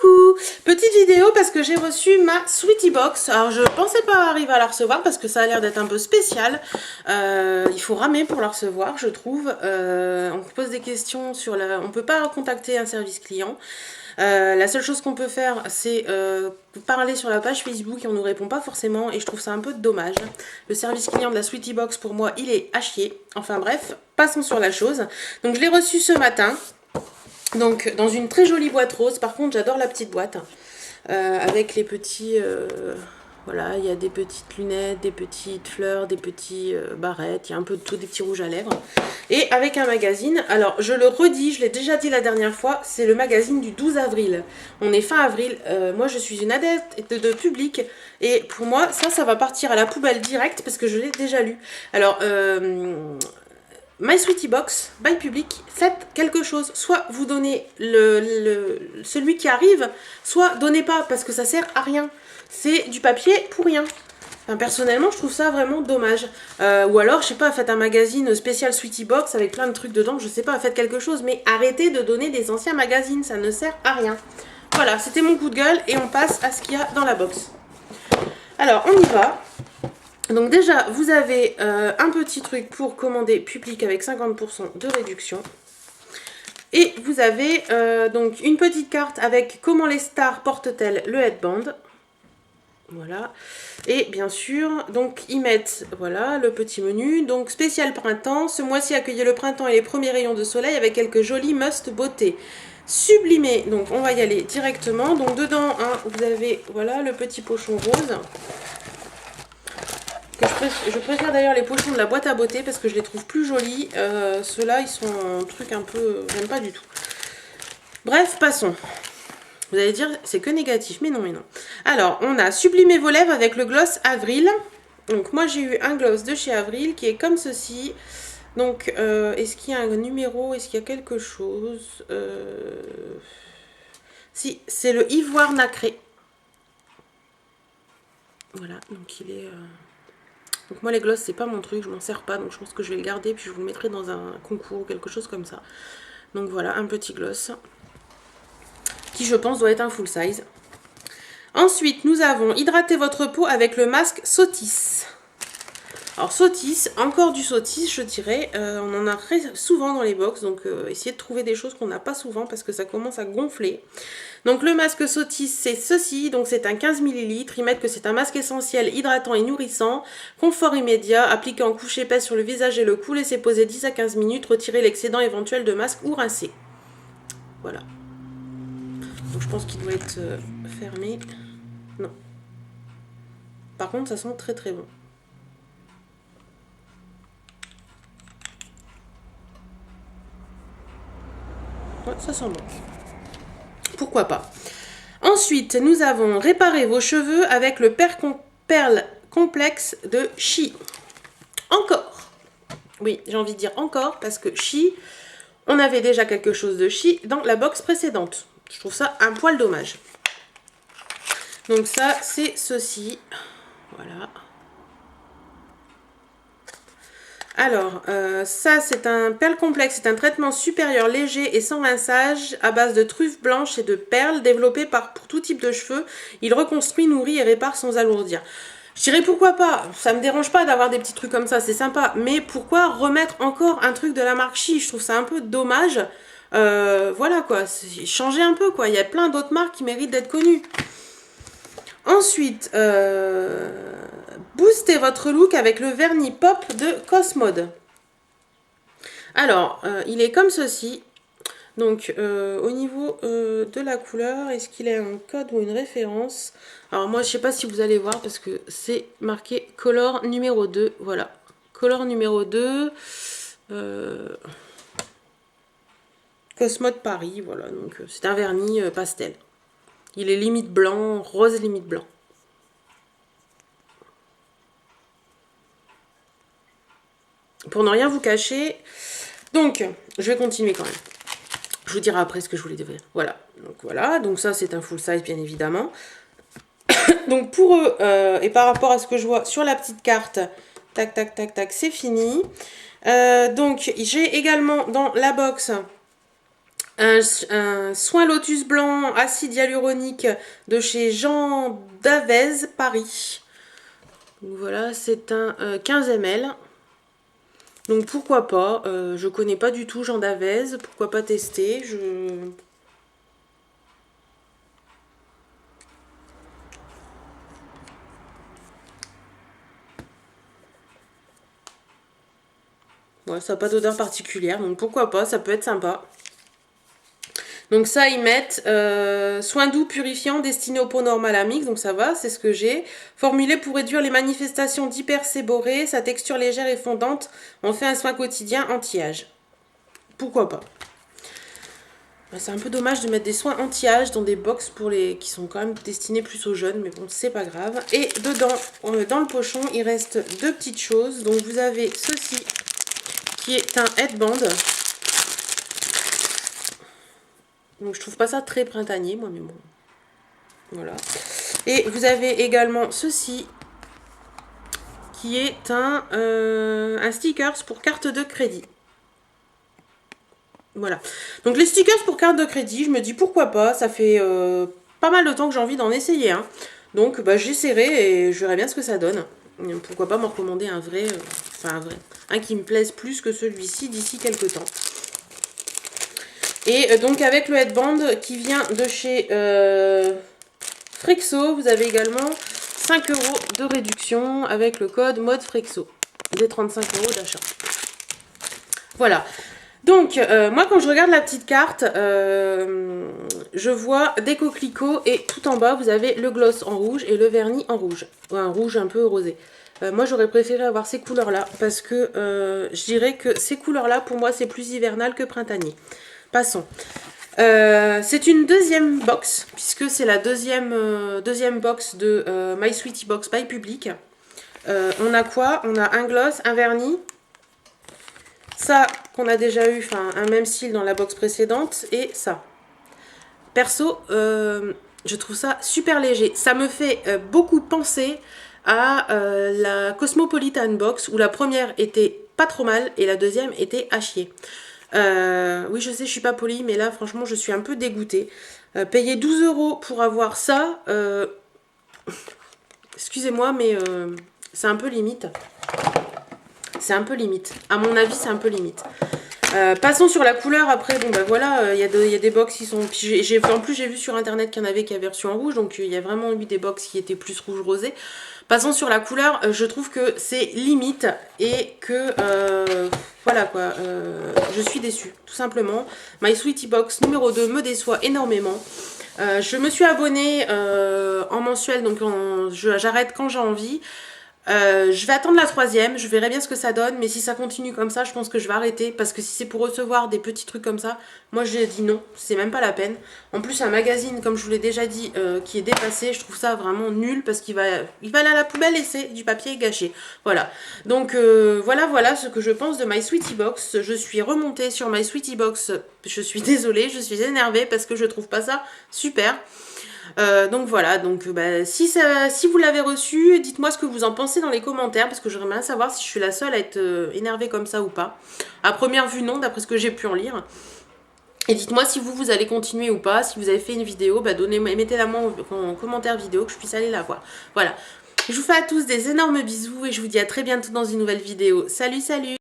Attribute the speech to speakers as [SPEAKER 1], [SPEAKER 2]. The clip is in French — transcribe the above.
[SPEAKER 1] Coucou, petite vidéo parce que j'ai reçu ma Sweetie Box. Alors je pensais pas arriver à la recevoir parce que ça a l'air d'être un peu spécial. Il faut ramer pour la recevoir, je trouve. On pose des questions sur la... On peut pas contacter un service client. La seule chose qu'on peut faire, c'est parler sur la page Facebook et on nous répond pas forcément et je trouve ça un peu dommage. Le service client de la Sweetie Box, pour moi, il est à chier. Enfin bref, passons sur la chose. Donc je l'ai reçu ce matin. Donc dans une très jolie boîte rose. Par contre j'adore la petite boîte avec les petits voilà, il y a des petites lunettes, des petites fleurs, des petits barrettes, il y a un peu de tout, des petits rouges à lèvres et avec un magazine. Alors je le redis, je l'ai déjà dit la dernière fois, c'est le magazine du 12 avril. On est fin avril, moi je suis une adepte de Public et pour moi ça va partir à la poubelle direct parce que je l'ai déjà lu. Alors My Sweetie Box, by Public, faites quelque chose. Soit vous donnez celui qui arrive, soit donnez pas, parce que ça sert à rien. C'est du papier pour rien. Enfin, personnellement, je trouve ça vraiment dommage. Ou alors, je sais pas, faites un magazine spécial Sweetie Box avec plein de trucs dedans, je sais pas, faites quelque chose. Mais arrêtez de donner des anciens magazines, ça ne sert à rien. Voilà, c'était mon coup de gueule et on passe à ce qu'il y a dans la box. Alors, on y va. Donc déjà, vous avez un petit truc pour commander Public avec 50% de réduction. Et vous avez donc une petite carte avec comment les stars portent-elles le headband. Voilà. Et bien sûr, donc ils mettent voilà, le petit menu. Donc spécial printemps. Ce mois-ci, accueillez le printemps et les premiers rayons de soleil avec quelques jolis must beauté. Sublimé. Donc on va y aller directement. Donc dedans, hein, vous avez voilà, le petit pochon rose. Je préfère d'ailleurs les pochons de la boîte à beauté parce que je les trouve plus jolis. Ceux-là, ils sont un truc un peu... J'aime pas du tout. Bref, passons. Vous allez dire, c'est que négatif. Mais non, mais non. Alors, on a sublimé vos lèvres avec le gloss Avril. Donc, moi, j'ai eu un gloss de chez Avril qui est comme ceci. Donc, est-ce qu'il y a un numéro? Est-ce qu'il y a quelque chose? Si, c'est le ivoire nacré. Voilà, donc il est... Donc moi les glosses c'est pas mon truc, je m'en sers pas, donc je pense que je vais le garder puis je vous le mettrai dans un concours ou quelque chose comme ça. Donc voilà, un petit gloss qui je pense doit être un full size. Ensuite nous avons hydraté votre peau avec le masque Sotis. Alors Sotis, encore du Sotis je dirais, on en a très souvent dans les box, donc essayez de trouver des choses qu'on n'a pas souvent parce que ça commence à gonfler. Donc le masque Sotis c'est ceci, donc c'est un 15 ml, ils mettent que c'est un masque essentiel, hydratant et nourrissant, confort immédiat, appliqué en couche épaisse sur le visage et le cou, laissez poser 10 à 15 minutes, retirez l'excédent éventuel de masque ou rincer. Voilà. Donc je pense qu'il doit être fermé. Non. Par contre ça sent très très bon. Ouais, ça sent bon. Pourquoi pas. Ensuite, nous avons réparé vos cheveux avec le perle complexe de Chi. Encore. Oui, j'ai envie de dire encore parce que Chi, on avait déjà quelque chose de Chi dans la box précédente. Je trouve ça un poil dommage. Donc ça, c'est ceci. Voilà. Alors, ça c'est un perle complexe, c'est un traitement supérieur léger et sans rinçage à base de truffes blanches et de perles développé pour tout type de cheveux. Il reconstruit, nourrit et répare sans alourdir. Je dirais pourquoi pas, ça me dérange pas d'avoir des petits trucs comme ça, c'est sympa. Mais pourquoi remettre encore un truc de la marque Chi? Je trouve ça un peu dommage. Voilà quoi, changer un peu quoi, il y a plein d'autres marques qui méritent d'être connues. Ensuite, boostez votre look avec le vernis pop de Cosmode. Alors, il est comme ceci. Donc, au niveau de la couleur, est-ce qu'il a un code ou une référence? Alors, moi, je ne sais pas si vous allez voir parce que c'est marqué Color numéro 2. Voilà. Color numéro 2. Cosmode Paris. Voilà. Donc, c'est un vernis pastel. Il est limite blanc, rose limite blanc. Pour ne rien vous cacher. Donc, je vais continuer quand même. Je vous dirai après ce que je voulais dire. Voilà. Donc ça, c'est un full size, bien évidemment. Donc pour eux, et par rapport à ce que je vois sur la petite carte, tac, tac, tac, tac, c'est fini. Donc, j'ai également dans la box un soin lotus blanc acide hyaluronique de chez Jean Davez, Paris. Donc voilà, c'est un 15 ml. Donc pourquoi pas, je connais pas du tout Jean Davez, pourquoi pas tester. Ouais, ça n'a pas d'odeur particulière, donc pourquoi pas, ça peut être sympa. Donc ça, ils mettent soin doux purifiant destiné aux peaux normales à mix, donc ça va, c'est ce que j'ai. Formulé pour réduire les manifestations d'hyperséborrhée, sa texture légère et fondante en fait un soin quotidien anti-âge. Pourquoi pas. C'est un peu dommage de mettre des soins anti-âge dans des box pour les qui sont quand même destinés plus aux jeunes, mais bon, c'est pas grave. Et dedans, dans le pochon, il reste deux petites choses. Donc vous avez ceci, qui est un headband. Donc je trouve pas ça très printanier, moi, mais bon. Voilà. Et vous avez également ceci, qui est un stickers pour carte de crédit. Voilà. Donc les stickers pour carte de crédit, je me dis pourquoi pas, ça fait pas mal de temps que j'ai envie d'en essayer un. Donc bah, j'essaierai et je verrai bien ce que ça donne. Pourquoi pas m'en recommander un vrai, un qui me plaise plus que celui-ci d'ici quelques temps. Et donc avec le headband qui vient de chez Frexo, vous avez également 5 € de réduction avec le code mode Frexo. Des 35 € d'achat. Voilà. Donc, moi, quand je regarde la petite carte, je vois des coquelicots et tout en bas, vous avez le gloss en rouge et le vernis en rouge. Un rouge un peu rosé. Moi, j'aurais préféré avoir ces couleurs-là parce que je dirais que ces couleurs-là, pour moi, c'est plus hivernal que printanier. Passons. C'est une deuxième box, puisque c'est la deuxième box de My Sweetie Box by Public. On a quoi? On a un gloss, un vernis. Ça, qu'on a déjà eu, enfin, un même style dans la box précédente, et ça. Perso, je trouve ça super léger. Ça me fait beaucoup penser à la Cosmopolitan Box, où la première était pas trop mal, et la deuxième était à chier. Oui, je sais, je suis pas polie, mais là, franchement, je suis un peu dégoûtée. Payer 12 € pour avoir ça, excusez-moi, mais c'est un peu limite. C'est un peu limite. À mon avis, c'est un peu limite. Passons sur la couleur. Après, bon, bah voilà, il y a des box qui sont... En plus, j'ai vu sur internet qu'il y en avait qui avaient reçu en rouge. Donc, il y a vraiment eu des box qui étaient plus rouge-rosé. Passons sur la couleur. Je trouve que c'est limite. Et que... voilà, quoi. Je suis déçue, tout simplement. My Sweetie Box numéro 2 me déçoit énormément. Je me suis abonnée en mensuel. Donc, j'arrête quand j'ai envie. Je vais attendre la troisième, je verrai bien ce que ça donne, mais si ça continue comme ça, je pense que je vais arrêter, parce que si c'est pour recevoir des petits trucs comme ça, moi j'ai dit non, c'est même pas la peine. En plus, un magazine, comme je vous l'ai déjà dit, qui est dépassé, je trouve ça vraiment nul, parce qu'il va aller à la poubelle et c'est du papier gâché. Voilà, donc voilà ce que je pense de My Sweetie Box. Je suis remontée sur My Sweetie Box, je suis désolée, je suis énervée, parce que je trouve pas ça super. Donc voilà, donc si vous l'avez reçu, dites-moi ce que vous en pensez dans les commentaires, parce que j'aimerais bien savoir si je suis la seule à être énervée comme ça ou pas. À première vue, non, d'après ce que j'ai pu en lire. Et dites-moi si vous allez continuer ou pas, si vous avez fait une vidéo, mettez-la moi en commentaire vidéo que je puisse aller la voir. Voilà, je vous fais à tous des énormes bisous et je vous dis à très bientôt dans une nouvelle vidéo. Salut, salut!